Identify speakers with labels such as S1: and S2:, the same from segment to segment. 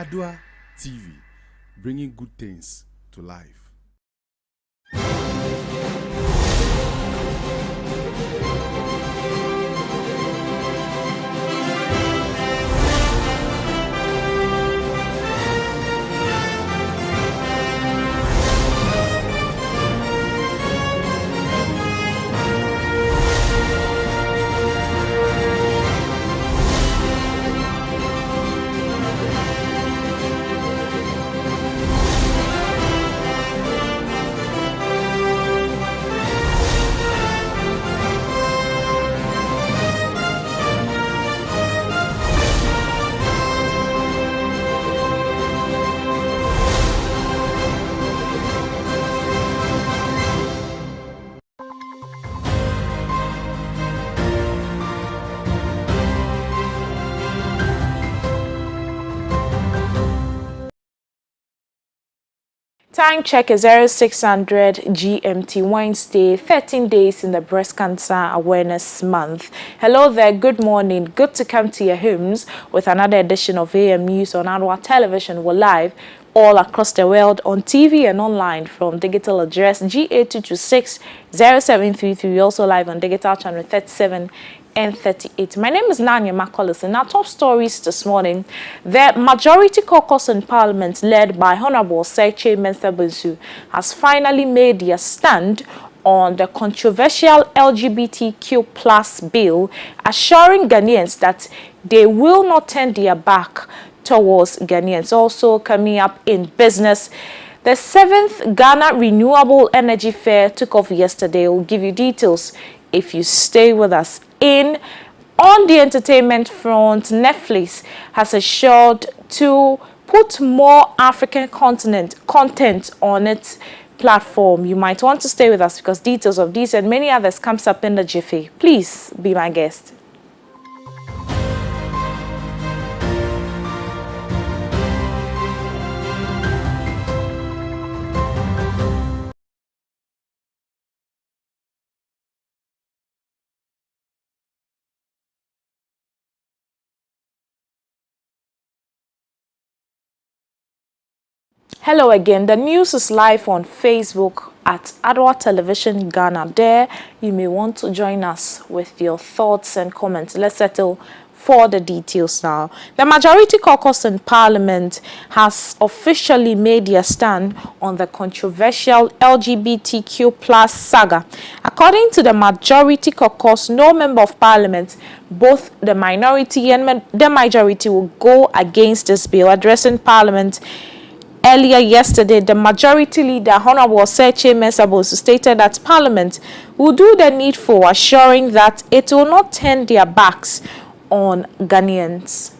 S1: Adoatv, bringing good things to life.
S2: Time check is 0600 GMT Wednesday, 13 days in the Breast Cancer Awareness Month. Hello there, good morning. Good to come to your homes with another edition of AM News on Adoatv Television. We're live all across the world on TV and online from digital address GA2260733. Also live on digital channel 37 and 38. My name is Nanya Macaulay, and our top stories this morning: the Majority Caucus in Parliament, led by Honorable Seche Mensah-Bonsu, has finally made their stand on the controversial LGBTQ plus bill, assuring Ghanaians that they will not turn their back towards Ghanaians. Also coming up in business, the 7th Ghana Renewable Energy Fair took off yesterday. We'll give you details if you stay with us. On the entertainment front, Netflix has assured to put more African content on its platform. You might want to stay with us because details of these and many others comes up in the jiffy. Please be my guest. Hello again. The news is live on Facebook at Adoatv Television Ghana. There you may want to join us with your thoughts and comments. Let's settle for the details now. The Majority Caucus in Parliament has officially made their stand on the controversial LGBTQ plus saga. According to the Majority Caucus, no member of Parliament, both the minority and the majority, will go against this bill. Addressing Parliament earlier yesterday, the Majority Leader, Honorable Seche Mensah-Bonsu, stated that Parliament will do the needful, assuring that it will not turn their backs on Ghanaians.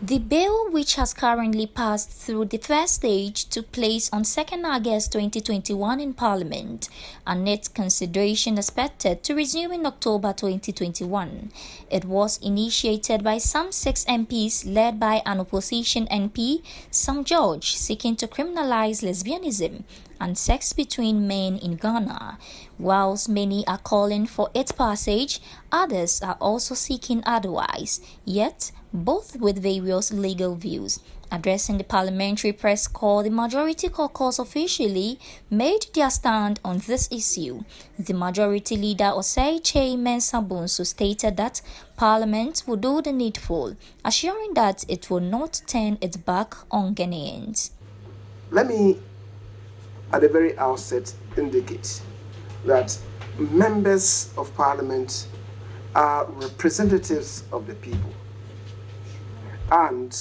S3: The bill, which has currently passed through the first stage, took place on 2nd August 2021 in Parliament, and its consideration expected to resume in October 2021. It was initiated by some 6 MPs led by an opposition MP, Sam George, seeking to criminalize lesbianism and sex between men in Ghana. Whilst many are calling for its passage, others are also seeking otherwise, yet both with various legal views. Addressing the parliamentary press corps, the Majority Caucus officially made their stand on this issue. The Majority Leader, Seche Mensah-Bonsu, stated that Parliament will do the needful, assuring that it will not turn its back on Ghanaians.
S4: Let me, at the very outset, indicate that members of Parliament are representatives of the people, and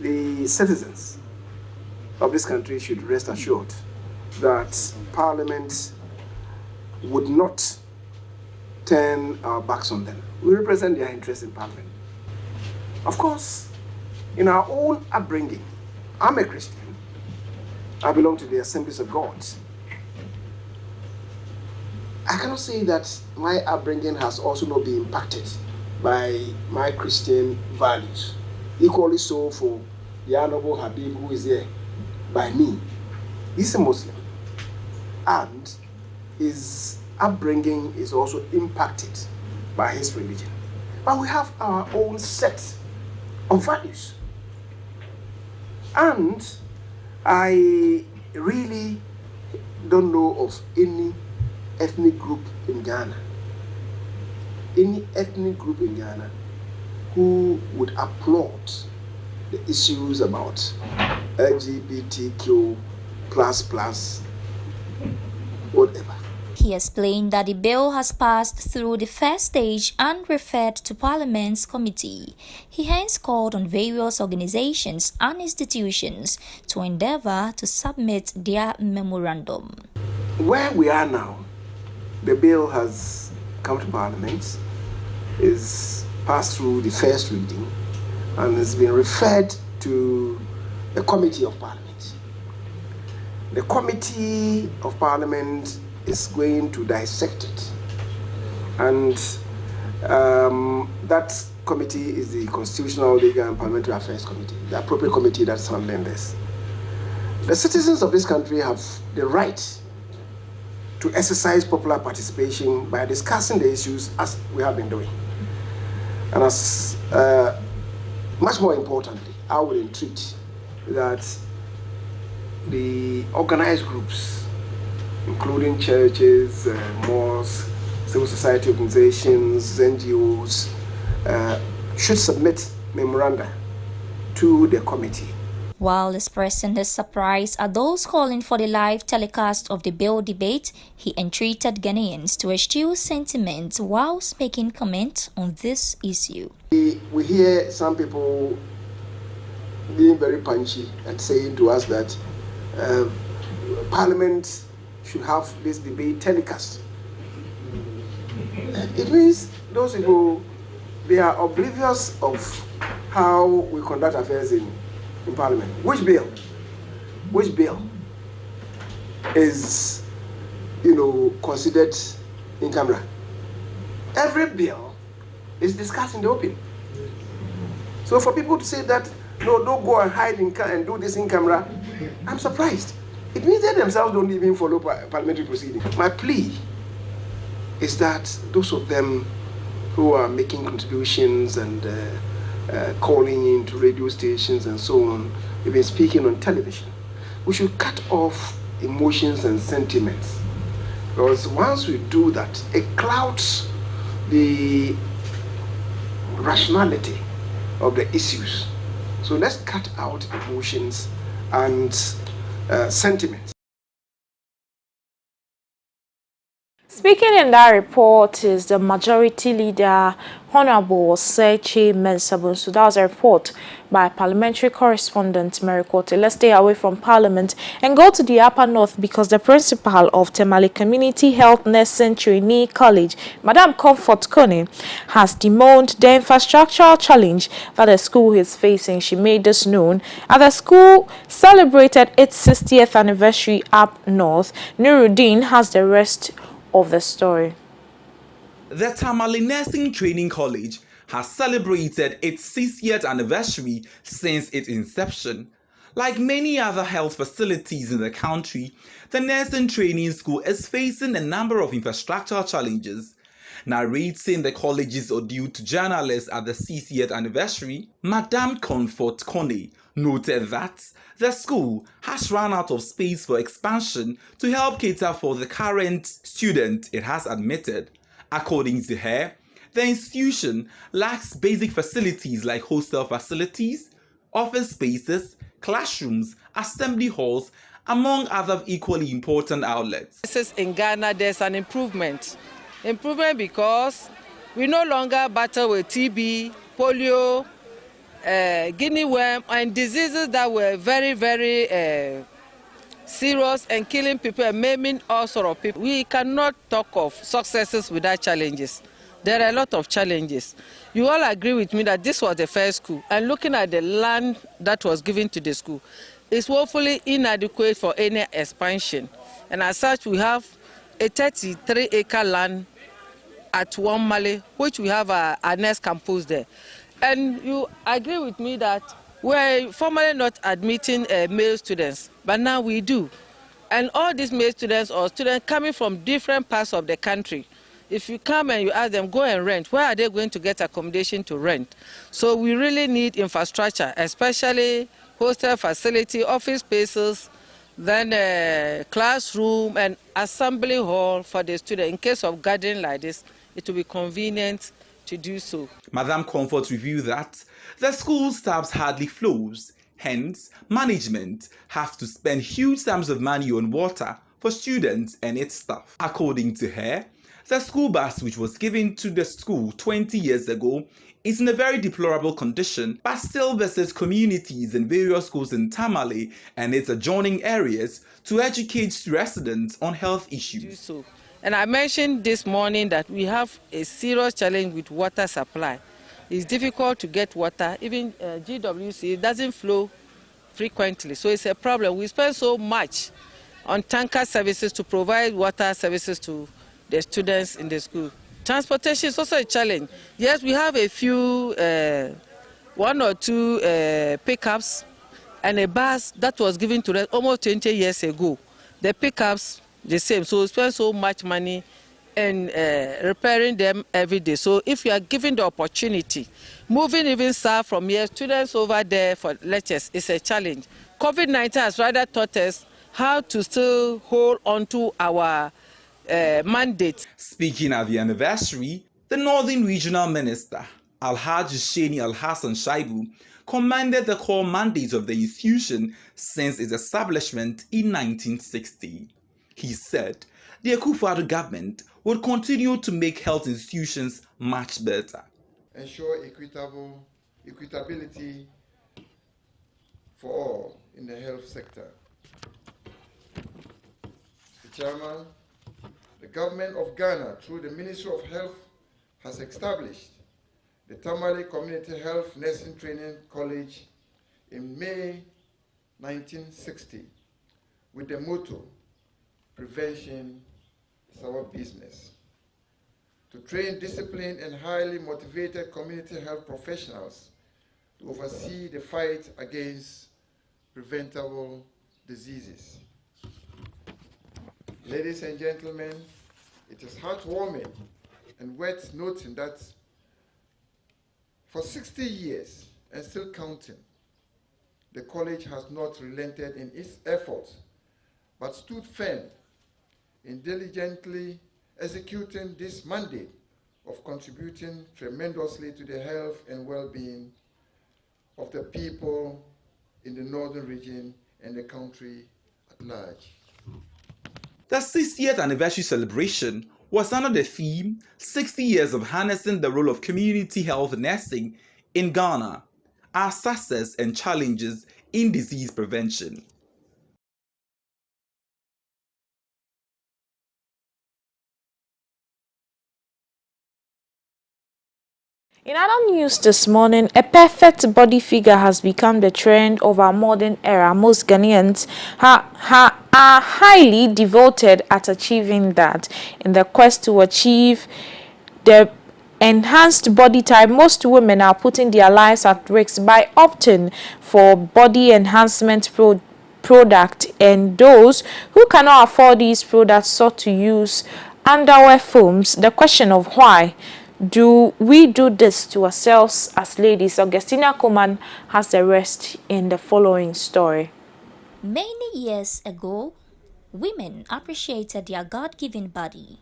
S4: the citizens of this country should rest assured that Parliament would not turn our backs on them. We represent their interests in Parliament. Of course, in our own upbringing, I'm a Christian. I belong to the Assemblies of God. I cannot say that my upbringing has also not been impacted by my Christian values. Equally so for the Honorable Habib, who is here by me. He's a Muslim, and his upbringing is also impacted by his religion. But we have our own set of values. And I really don't know of any ethnic group in Ghana, who would applaud the issues about LGBTQ whatever.
S3: He explained that the bill has passed through the first stage and referred to Parliament's committee. He hence called on various organizations and institutions to endeavor to submit their memorandum.
S4: Where we are now, the bill has come to Parliament, is passed through the first reading, and has been referred to the Committee of Parliament. The Committee of Parliament is going to dissect it, and that committee is the Constitutional, Legal and Parliamentary Affairs Committee, the appropriate committee that's handling this. The citizens of this country have the right to exercise popular participation by discussing the issues as we have been doing. And as much more importantly, I would entreat that the organized groups, including churches, mosques, civil society organizations, NGOs, should submit memoranda to the committee.
S3: While expressing his surprise at those calling for the live telecast of the bill debate, he entreated Ghanaians to eschew sentiment whilst making comment on this issue.
S4: We hear some people being very punchy and saying to us that Parliament should have this debate telecast. It means those people, they are oblivious of how we conduct affairs in Parliament. Which bill is, considered in camera? Every bill is discussed in the open. So for people to say that, no, don't go and hide and do this in camera, I'm surprised. It means they themselves don't even follow parliamentary proceedings. My plea is that those of them who are making contributions and calling into radio stations and so on, even speaking on television, we should cut off emotions and sentiments. Because once we do that, it clouds the rationality of the issues. So let's cut out emotions and sentiments.
S2: Speaking in that report is the Majority Leader, Honorable Sechi Mensabun. So that was a report by parliamentary correspondent Mary Kote. Let's stay away from Parliament and go to the Upper North, because the principal of Temale Community Health Nursing Trainee College, Madam Comfort Kone, has bemoaned the infrastructural challenge that the school is facing. She made this known as the school celebrated its 60th anniversary up north. Nuruddin has the rest of the story.
S5: The Tamale Nursing Training College has celebrated its 60th anniversary since its inception. Like many other health facilities in the country, the nursing training school is facing a number of infrastructural challenges. Narrating the college's ordeal to journalists at the 60th anniversary, Madame Comfort Kone noted that the school has run out of space for expansion to help cater for the current student it has admitted. According to her, the institution lacks basic facilities like hostel facilities, office spaces, classrooms, assembly halls, among other equally important outlets.
S6: In Ghana, there's an improvement. Because we no longer battle with TB, polio, guinea worm, and diseases that were very, very serious and killing people and maiming all sorts of people. We cannot talk of successes without challenges. There are a lot of challenges. You all agree with me that this was the first school, and looking at the land that was given to the school, it's woefully inadequate for any expansion. And as such, we have a 33-acre land at Wamale, which we have a nurse campus there. And you agree with me that we're formerly not admitting male students, but now we do. And all these male students or students coming from different parts of the country, if you come and you ask them, go and rent, where are they going to get accommodation to rent? So we really need infrastructure, especially hostel facility, office spaces, then a classroom and assembly hall for the student. In case of gathering like this, it will be convenient to do so.
S5: Madam Comfort revealed that the school staff's hardly flows, hence management have to spend huge sums of money on water for students and its staff. According to her, the school bus which was given to the school 20 years ago is in a very deplorable condition but still visits communities in various schools in Tamale and its adjoining areas to educate residents on health issues.
S6: So, and I mentioned this morning that we have a serious challenge with water supply. It's difficult to get water. Even GWC, it doesn't flow frequently, so it's a problem. We spend so much on tanker services to provide water services to the students in the school. Transportation is also a challenge. Yes, we have a few, one or two pickups and a bus that was given to us almost 20 years ago. The pickups, the same. So we spend so much money in repairing them every day. So if you are given the opportunity, moving even south from here, students over there for lectures is a challenge. COVID-19 has rather taught us how to still hold on to our mandate.
S5: Speaking at the anniversary, the Northern Regional Minister, Alhaji Sheni Alhassan Shaibu, commended the core mandate of the institution since its establishment in 1960. He said the Akufo-Addo government would continue to make health institutions much better.
S7: Ensure equitability for all in the health sector. Mr. Chairman, the government of Ghana, through the Ministry of Health, has established the Tamale Community Health Nursing Training College in May 1960 with the motto, "Prevention is our business," to train disciplined and highly motivated community health professionals to oversee the fight against preventable diseases. Ladies and gentlemen, it is heartwarming and worth noting that for 60 years and still counting, the college has not relented in its efforts, but stood firm in diligently executing this mandate of contributing tremendously to the health and well-being of the people in the northern region and the country at large.
S5: The 60th anniversary celebration was under the theme 60 years of harnessing the role of community health nursing in Ghana, our success and challenges in disease prevention.
S2: In other news this morning, a perfect body figure has become the trend of our modern era. Most Ghanaians are highly devoted at achieving that. In the quest to achieve the enhanced body type, most women are putting their lives at risk by opting for body enhancement product, and those who cannot afford these products sought to use underwear foams. The question of why do we do this to ourselves as ladies? Augustina Coman has the rest in the following story.
S3: Many years ago, women appreciated their God-given body.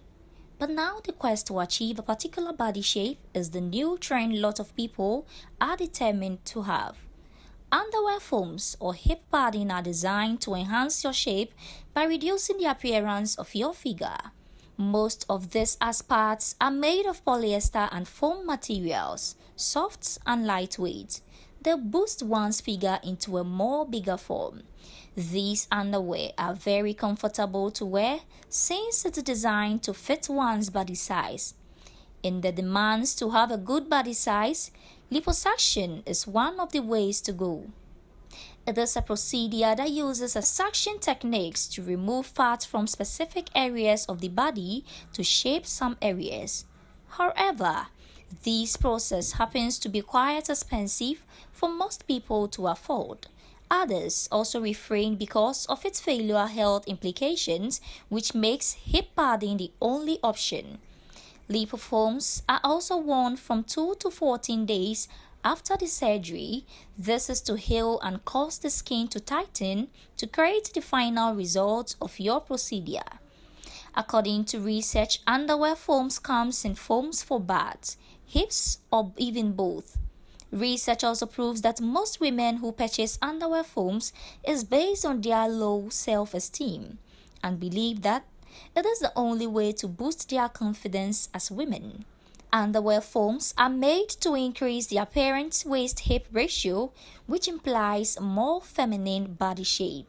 S3: But now the quest to achieve a particular body shape is the new trend lot of people are determined to have. Underwear foams or hip padding are designed to enhance your shape by reducing the appearance of your figure. Most of these parts are made of polyester and foam materials, soft and lightweight. They boost one's figure into a more bigger form. These underwear are very comfortable to wear since it's designed to fit one's body size. In the demands to have a good body size, liposuction is one of the ways to go. It is a procedure that uses suction techniques to remove fat from specific areas of the body to shape some areas. However, this process happens to be quite expensive for most people to afford. Others also refrain because of its failure health implications, which makes hip padding the only option. Lipofoams are also worn from 2 to 14 days After the surgery, this is to heal and cause the skin to tighten to create the final result of your procedure. According to research, underwear foams comes in foams for butts, hips, or even both. Research also proves that most women who purchase underwear foams is based on their low self-esteem and believe that it is the only way to boost their confidence as women. Underwear foams are made to increase the apparent waist-hip ratio, which implies a more feminine body shape.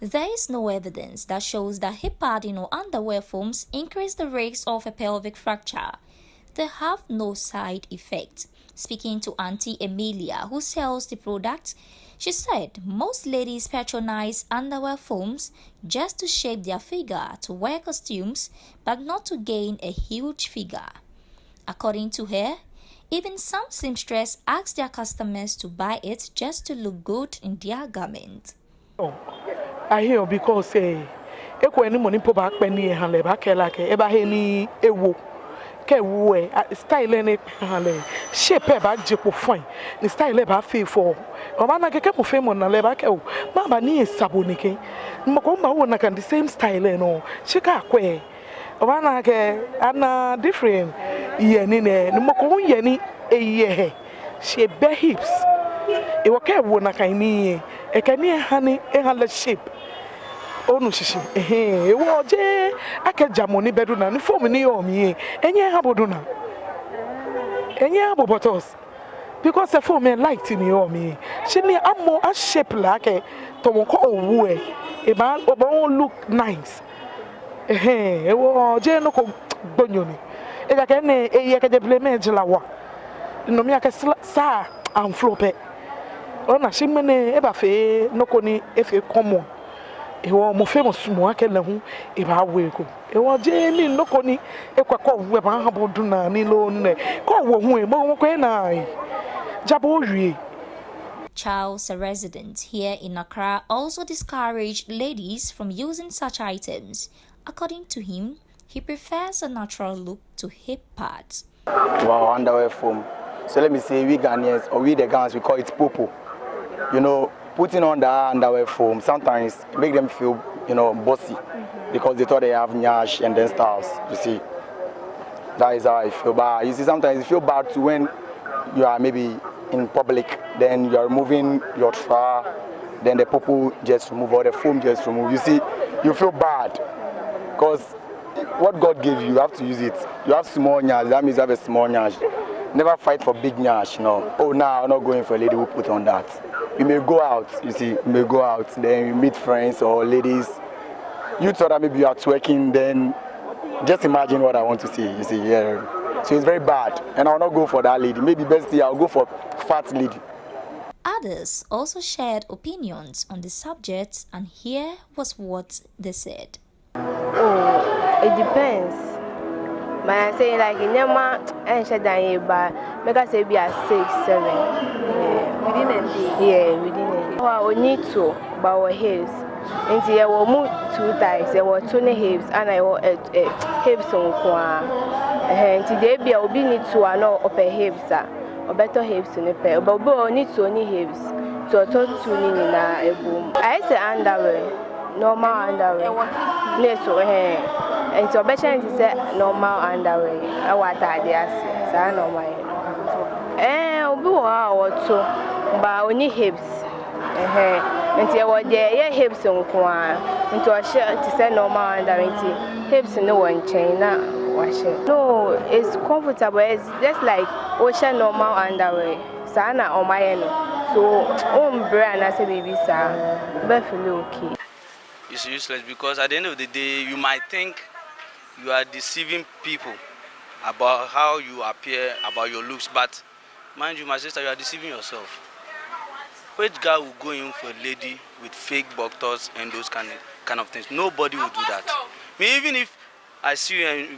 S3: There is no evidence that shows that hip padding or underwear foams increase the risk of a pelvic fracture. They have no side effect. Speaking to Auntie Emilia, who sells the product, she said most ladies patronize underwear foams just to shape their figure to wear costumes, but not to gain a huge figure. According to her, even some seamstresses ask their customers to buy it just to look good in their garment.
S8: I hear because ekwe ni money po back penny hanle back like eba he ni ewo ke wo style ni hanle shape back jepo fine ni style ba fe for o ba na keke mo fe mo na le back o ma ba ni sabo ni ke mo ko ma wo na kan the same style no chika akwe o ba na ke ana different ye ni ne mo ko ye ni eye she be hips e wo ke wo na kan ni e kan ni hani e hanle shape onu shishi ewo je akeja money beduna ni form ni o mi enye haboduna enye habobotos because the form light ni o mi she ni amo a shape like to mo ko owu e ba look nice ewo je no ko gbonyo ni e ga ke ne eye ke je blame jelawa no mi ake sa am flope ona shimene e ba fe no ko ni e fe common ewo mo famous mo akele hu e ba wego ewo je ni noko ni ekwakọ wu e ba ha bodu na ni lo nne ko wo hu e mo ko na jabo wi.
S3: Charles, a resident here in Accra, also discouraged ladies from using such items. According to him, he prefers a natural look to hip pads.
S9: Wow, underwear foam. So let me say, we Ghanaians, or we the Ghanaians, we call it popo. You know, putting on the underwear foam sometimes make them feel, bossy, because they thought they have nyash and then styles. You see, that is how I feel bad. You see, sometimes you feel bad too when you are maybe in public, then you are removing your tra, then the popo just remove or the foam just remove. You see, you feel bad because what God gave you, you have to use it. You have small nyash, that means you have a small nyash. Never fight for big nyash, Oh, now I'm not going for a lady who put on that. You may go out, you see, you may go out, then you meet friends or ladies. You thought that maybe you are twerking, then just imagine what I want to see, you see, yeah. So it's very bad, and I'll not go for that lady. Maybe best I'll go for fat lady.
S3: Others also shared opinions on the subject, and here was what they said.
S10: Oh, it depends. But I say like in Nema and Shadaniba, make us say be at 6, 7. Within a day. Yeah, within a day. Well, we need to, but our hips. And see, I will move 2 times. There were 2 hips, and I will hips on Kwa. And today, I will be need to know upper hips, or better hips in the pair. But we need to only hips. So I told 2 in a boom. I say underwear, normal underwear. Yes, so and so better to say normal underwear. I want that, so normal. We were so, but only hips. And there were their hips on Kwa into a shirt to say normal underwear. Hips no one chain, wash it. No, it's comfortable. It's just like ocean normal underwear. Sana on my end. So, brand as a baby, sir. But okay.
S11: It's useless because at the end of the day, you might think you are deceiving people about how you appear, about your looks, but mind you, my sister, you are deceiving yourself. Which guy will go in for a lady with fake buttocks and those kind of things? Nobody will do that. Me, even if I see you and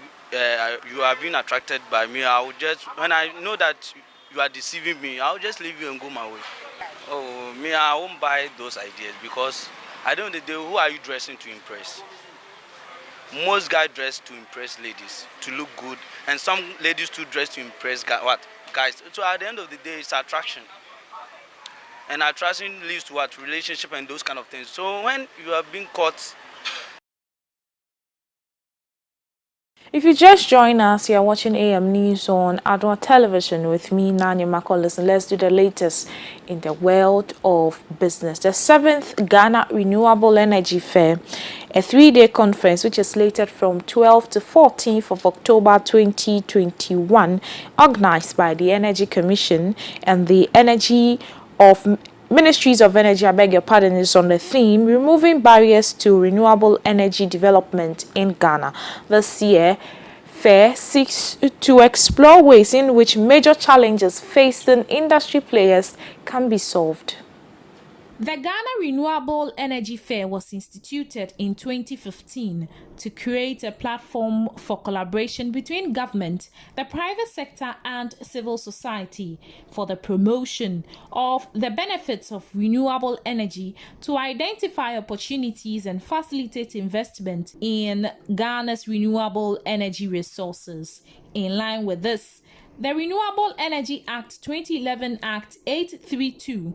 S11: you are being attracted by me, I will just, when I know that you are deceiving me, I will just leave you and go my way. Oh, me, I won't buy those ideas because at the end of the day, who are you dressing to impress? Most guys dress to impress ladies, to look good, and some ladies too dress to impress guys guys. So at the end of the day, it's attraction. And attraction leads to what? Relationship and those kind of things. So when you are being caught.
S2: If you just join us, you're watching AM News on Adoatv Television with me, Nanya Makolis, and let's do the latest in the world of business. The 7th Ghana Renewable Energy Fair, a 3-day conference which is slated from 12th to 14th of October 2021, organized by the Energy Commission and the Ministries of Energy, I beg your pardon, is on the theme removing barriers to renewable energy development in Ghana. This year, fair seeks to explore ways in which major challenges facing industry players can be solved. The Ghana Renewable Energy Fair was instituted in 2015 to create a platform for collaboration between government, the private sector and civil society for the promotion of the benefits of renewable energy, to identify opportunities and facilitate investment in Ghana's renewable energy resources. In line with this, the Renewable Energy Act 2011 Act 832,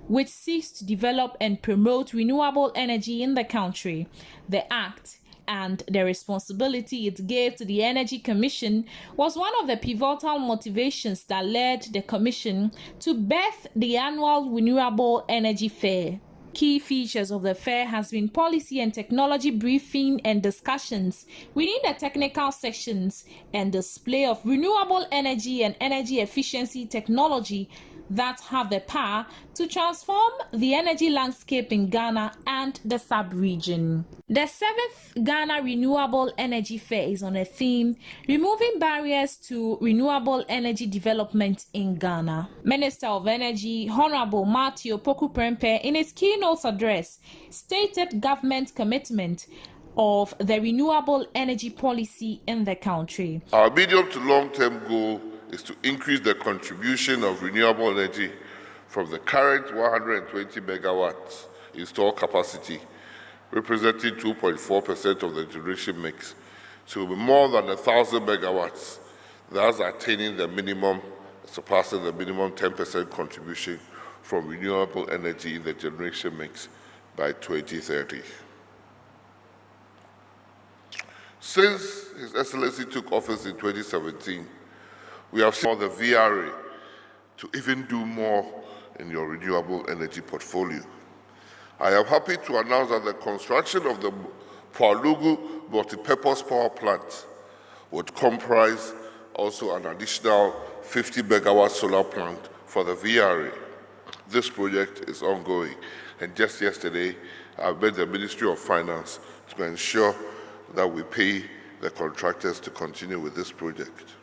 S2: which seeks to develop and promote renewable energy in the country. The Act and the responsibility it gave to the Energy Commission was one of the pivotal motivations that led the Commission to birth the annual Renewable Energy Fair. Key features of the fair has been policy and technology briefing and discussions within the technical sections and display of renewable energy and energy efficiency technology that have the power to transform the energy landscape in Ghana and the sub-region. The 7th Ghana Renewable Energy Fair is on a theme removing barriers to renewable energy development in Ghana. Minister of Energy Honorable Matthew Poku-Prempeh, in his keynote address, stated government commitment of the renewable energy policy in the country.
S12: Our medium to long-term goal is to increase the contribution of renewable energy from the current 120 megawatts installed capacity, representing 2.4% of the generation mix, to more than 1,000 megawatts, thus attaining the minimum, surpassing the minimum 10% contribution from renewable energy in the generation mix by 2030. Since His Excellency took office in 2017, we have seen the VRA to even do more in your renewable energy portfolio. I am happy to announce that the construction of the Palugu multipurpose power plant would comprise also an additional 50 megawatt solar plant for the VRA. This project is ongoing, and just yesterday I met the Ministry of Finance to ensure that we pay the contractors to continue with this project.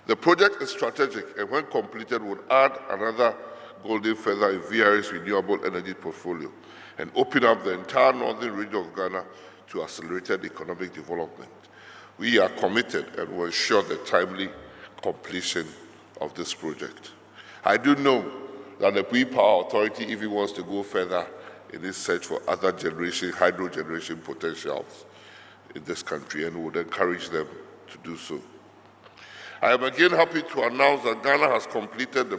S12: The project is strategic, and when completed would add another golden feather in VRA's renewable energy portfolio and open up the entire northern region of Ghana to accelerated economic development. We are committed and will ensure the timely completion of this project. I do know that the Power Authority even wants to go further in its search for other hydro generation potentials in this country, and would encourage them to do so. I am again happy to announce that Ghana has completed the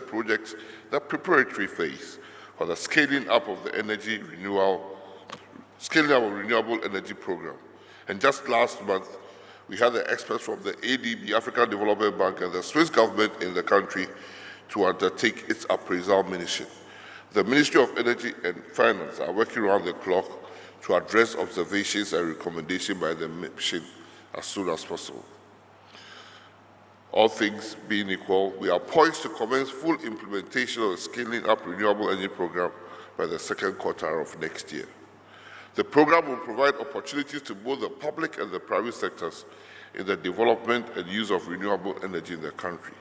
S12: preparatory phase for the scaling up of the renewable energy program. And just last month, we had the experts from the ADB, African Development Bank, and the Swiss government in the country to undertake its appraisal mission. The Ministry of Energy and Finance are working around the clock to address observations and recommendations by the mission as soon as possible. All things being equal, we are poised to commence full implementation of the Scaling Up Renewable Energy Program by the second quarter of next year. The program will provide opportunities to both the public and the private sectors in the development and use of renewable energy in the country.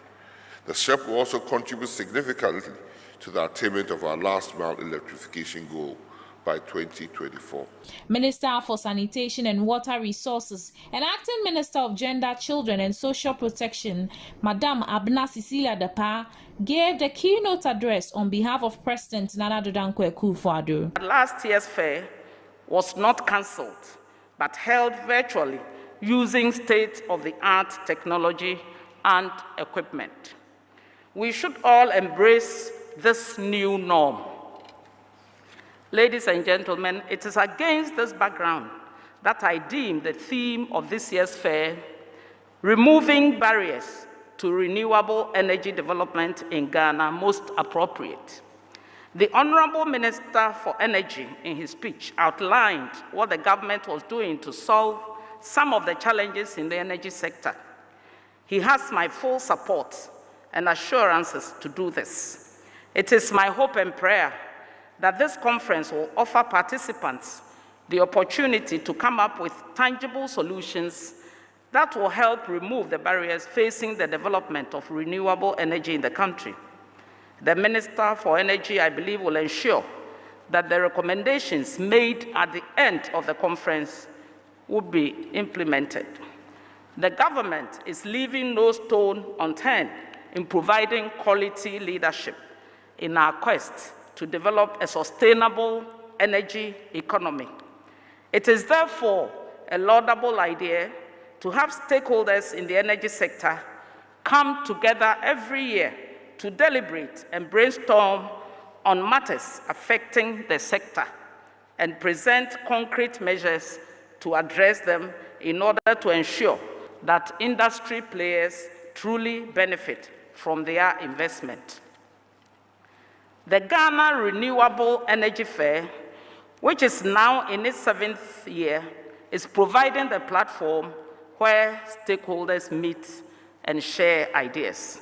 S12: The SHEP will also contribute significantly to the attainment of our last-mile electrification goal by 2024.
S2: Minister for Sanitation and Water Resources and Acting Minister of Gender, Children and Social Protection, Madam Abna Cecilia Dapa, gave the keynote address on behalf of President Nana Addo Dankwa Akufo-Addo.
S13: Last year's fair was not cancelled, but held virtually using state-of-the-art technology and equipment. We should all embrace this new norm. Ladies and gentlemen, it is against this background that I deem the theme of this year's fair, removing barriers to renewable energy development in Ghana, most appropriate. The Honorable Minister for Energy, in his speech, outlined what the government was doing to solve some of the challenges in the energy sector. He has my full support and assurances to do this. It is my hope and prayer that this conference will offer participants the opportunity to come up with tangible solutions that will help remove the barriers facing the development of renewable energy in the country. The Minister for Energy, I believe, will ensure that the recommendations made at the end of the conference will be implemented. The government is leaving no stone unturned in providing quality leadership in our quest to develop a sustainable energy economy. It is therefore a laudable idea to have stakeholders in the energy sector come together every year to deliberate and brainstorm on matters affecting the sector and present concrete measures to address them in order to ensure that industry players truly benefit from their investment. The Ghana Renewable Energy Fair, which is now in its 7th year, is providing the platform where stakeholders meet and share ideas.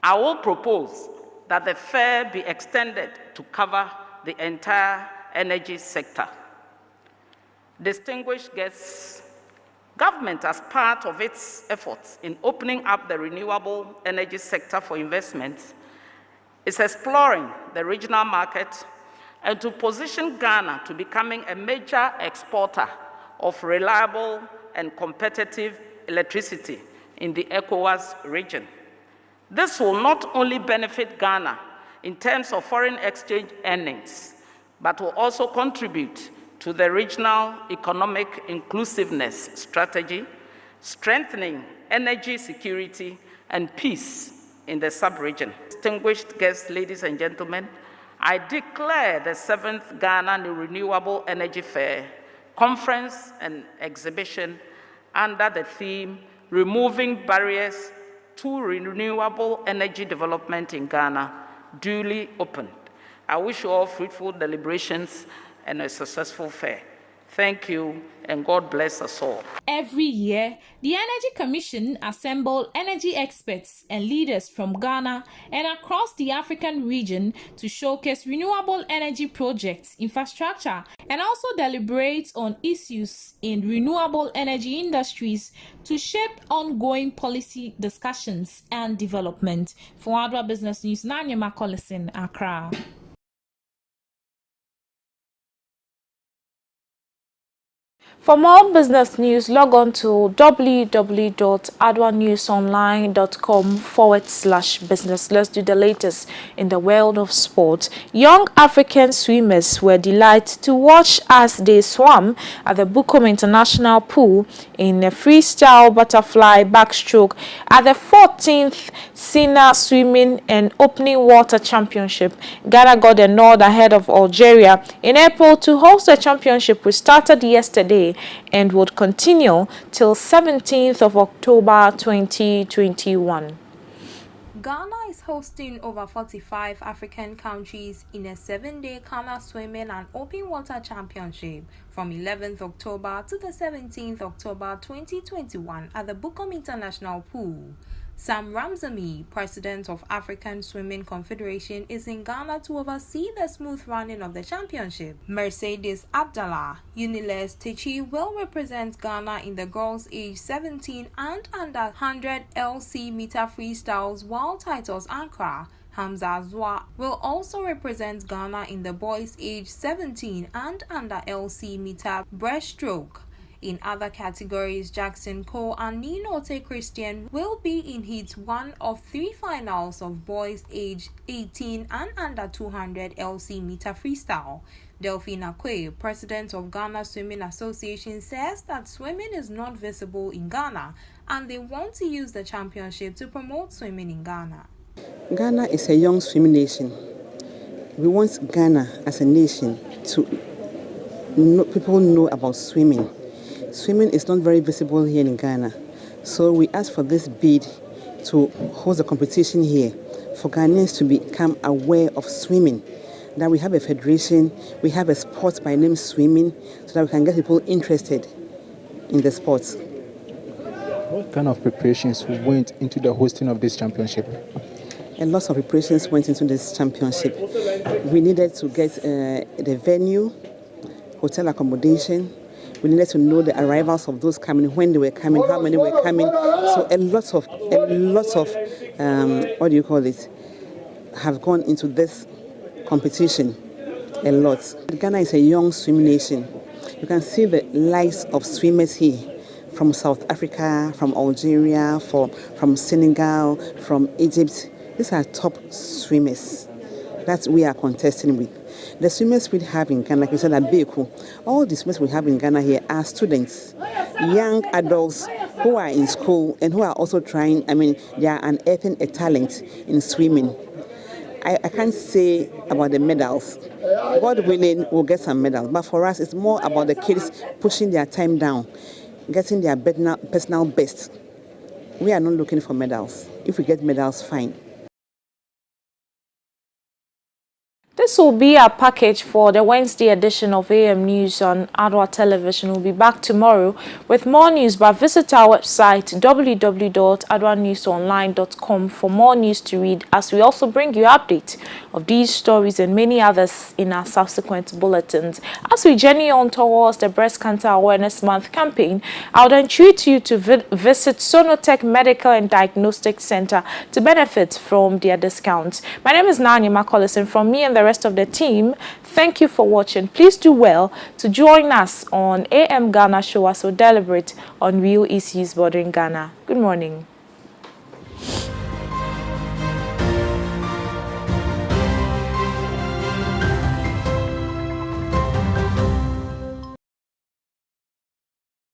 S13: I will propose that the fair be extended to cover the entire energy sector. Distinguished guests, government, as part of its efforts in opening up the renewable energy sector for investment, is exploring the regional market and to position Ghana to becoming a major exporter of reliable and competitive electricity in the ECOWAS region. This will not only benefit Ghana in terms of foreign exchange earnings, but will also contribute to the regional economic inclusiveness strategy, strengthening energy security and peace in the sub-region. Distinguished guests, ladies and gentlemen, I declare the 7th Ghana Renewable Energy Fair conference and exhibition under the theme Removing Barriers to Renewable Energy Development in Ghana duly opened. I wish you all fruitful deliberations and a successful fair. Thank you, and God bless us all.
S2: Every year, the Energy Commission assembles energy experts and leaders from Ghana and across the African region to showcase renewable energy projects, infrastructure, and also deliberates on issues in renewable energy industries to shape ongoing policy discussions and development. For Adoatv Business News, Nanya Makolison, Accra. For more business news, log on to www.adwanewsonline.com/business. Let's do the latest in the world of sport. Young African swimmers were delighted to watch as they swam at the Bukom International Pool in a freestyle butterfly backstroke at the 14th Senior Swimming and Opening Water Championship. Ghana got a nod ahead of Algeria in April to host the championship, which started yesterday and would continue till 17th of October 2021.
S14: Ghana is hosting over 45 African countries in a 7-day Ghana Swimming and Open Water Championship from 11th October to the 17th October 2021 at the Bukom International Pool. Sam Ramzami, president of African Swimming Confederation, is in Ghana to oversee the smooth running of the championship. Mercedes Abdallah, Uniles Techi, will represent Ghana in the girls age 17 and under 100 LC meter freestyles, while Titus Ankara Hamza Zwa will also represent Ghana in the boys age 17 and under LC meter breaststroke. In other categories, Jackson Cole and Ninote Christian will be in heat 1 of 3 finals of boys aged 18 and under 200 LC meter freestyle. Delphine Akwe, president of Ghana Swimming Association, says that swimming is not visible in Ghana and they want to use the championship to promote swimming in Ghana.
S15: Ghana is a young swimming nation. We want Ghana as a nation to people know about swimming. Swimming is not very visible here in Ghana. So we ask for this bid to host a competition here for Ghanaians to become aware of swimming. That we have a federation, we have a sport by name swimming, so that we can get people interested in the sports.
S16: What kind of preparations went into the hosting of this championship?
S15: A lot of preparations went into this championship. We needed to get the venue, hotel accommodation. We needed to know the arrivals of those coming, when they were coming, how many were coming. So a lot of what do you call it, have gone into this competition. A lot. Ghana is a young swimming nation. You can see the likes of swimmers here from South Africa, from Algeria, from Senegal, from Egypt. These are top swimmers that we are contesting with. The swimmers we have in Ghana, like you said, are Beku. All the swimmers we have in Ghana here are students, young adults who are in school and who are also trying, they are unearthing a talent in swimming. I can't say about the medals. God willing, we'll get some medals. But for us, it's more about the kids pushing their time down, getting their personal best. We are not looking for medals. If we get medals, fine.
S2: This will be our package for the Wednesday edition of AM News on Adoatv Television. We'll be back tomorrow with more news, but visit our website www.adoanewsonline.com for more news to read, as we also bring you updates of these stories and many others in our subsequent bulletins. As we journey on towards the Breast Cancer Awareness Month campaign, I would entreat you to visit Sonotech Medical and Diagnostic Center to benefit from their discounts. My name is Nanya Macaulay, and from me and the rest of the team, thank you for watching. Please do well to join us on AM Ghana show as we deliberate on real issues bothering Ghana. Good morning.